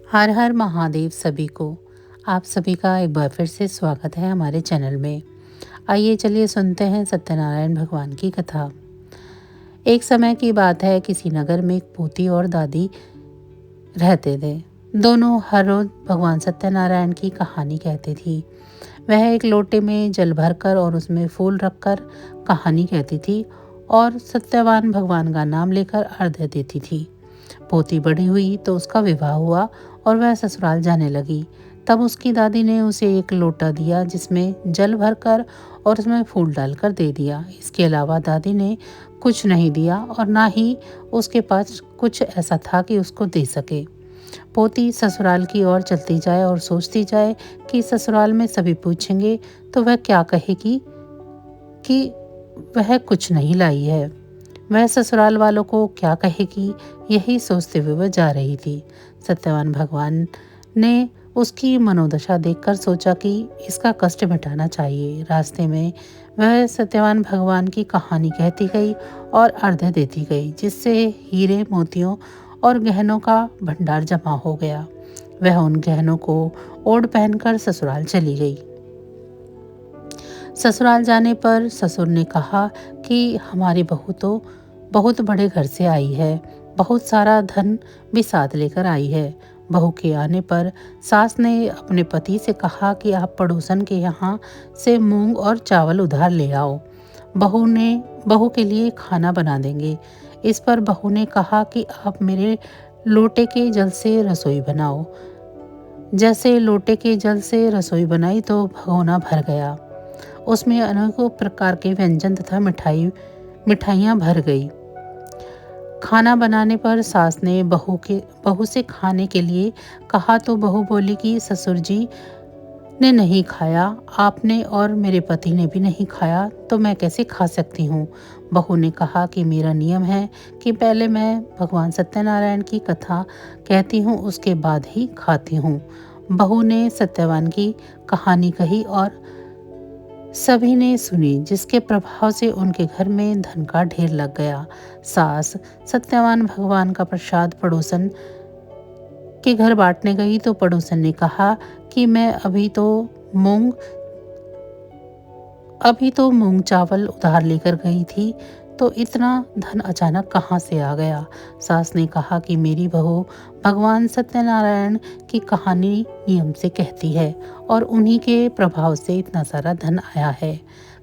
हर हर महादेव सभी को। आप सभी का एक बार फिर से स्वागत है हमारे चैनल में। आइए चलिए सुनते हैं सत्यनारायण भगवान की कथा। एक समय की बात है, किसी नगर में एक पोती और दादी रहते थे। दोनों हर रोज भगवान सत्यनारायण की कहानी कहती थी। वह एक लोटे में जल भरकर और उसमें फूल रखकर कहानी कहती थी और सत्यवान भगवान का नाम लेकर अर्घ्य देती थी। पोती बड़ी हुई तो उसका विवाह हुआ और वह ससुराल जाने लगी। तब उसकी दादी ने उसे एक लोटा दिया जिसमें जल भरकर और उसमें फूल डालकर दे दिया। इसके अलावा दादी ने कुछ नहीं दिया और ना ही उसके पास कुछ ऐसा था कि उसको दे सके। पोती ससुराल की ओर चलती जाए और सोचती जाए कि ससुराल में सभी पूछेंगे तो वह क्या कहेगी कि वह कुछ नहीं लाई है। वह ससुराल वालों को क्या कहेगी, यही सोचते हुए वह जा रही थी। सत्यवान भगवान ने उसकी मनोदशा देखकर सोचा कि इसका कष्ट मिटाना चाहिए। रास्ते में वह सत्यवान भगवान की कहानी कहती गई और अर्घ्य देती गई, जिससे हीरे मोतियों और गहनों का भंडार जमा हो गया। वह उन गहनों को ओढ़ पहनकर ससुराल चली गई। ससुराल जाने पर ससुर ने कहा कि हमारी बहू तो बहुत बड़े घर से आई है, बहुत सारा धन भी साथ लेकर आई है। बहू के आने पर सास ने अपने पति से कहा कि आप पड़ोसन के यहाँ से मूंग और चावल उधार ले आओ, बहू के लिए खाना बना देंगे। इस पर बहू ने कहा कि आप मेरे लोटे के जल से रसोई बनाओ। जैसे लोटे के जल से रसोई बनाई तो भगोना भर गया। उसमें अनेकों प्रकार के व्यंजन तथा मिठाइयाँ भर गई। खाना बनाने पर सास ने बहू से खाने के लिए कहा तो बहू बोली कि ससुर जी ने नहीं खाया, आपने और मेरे पति ने भी नहीं खाया, तो मैं कैसे खा सकती हूँ। बहू ने कहा कि मेरा नियम है कि पहले मैं भगवान सत्यनारायण की कथा कहती हूँ, उसके बाद ही खाती हूँ। बहू ने सत्यवान की कहानी कही और सभी ने सुनी, जिसके प्रभाव से उनके घर में धन का ढेर लग गया। सास सत्यवान भगवान का प्रसाद पड़ोसन के घर बांटने गई तो पड़ोसन ने कहा कि मैं अभी तो मूंग चावल उधार लेकर गई थी, तो इतना धन अचानक कहाँ से आ गया। सास ने कहा कि मेरी बहू भगवान सत्यनारायण की कहानी नियम से कहती है और उन्हीं के प्रभाव से इतना सारा धन आया है।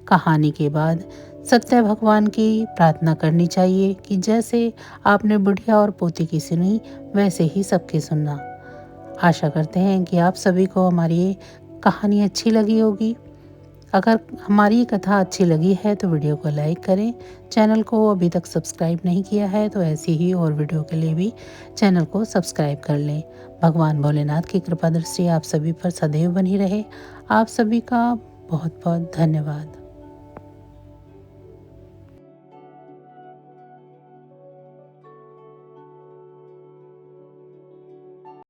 कहानी के बाद सत्य भगवान की प्रार्थना करनी चाहिए कि जैसे आपने बुढ़िया और पोती की सुनी, वैसे ही सबकी सुनना। आशा करते हैं कि आप सभी को हमारी ये कहानी अच्छी लगी होगी। अगर हमारी ये कथा अच्छी लगी है तो वीडियो को लाइक करें। चैनल को अभी तक सब्सक्राइब नहीं किया है तो ऐसी ही और वीडियो के लिए भी चैनल को सब्सक्राइब कर लें। भगवान भोलेनाथ की कृपा दृष्टि आप सभी पर सदैव बनी रहे। आप सभी का बहुत बहुत धन्यवाद।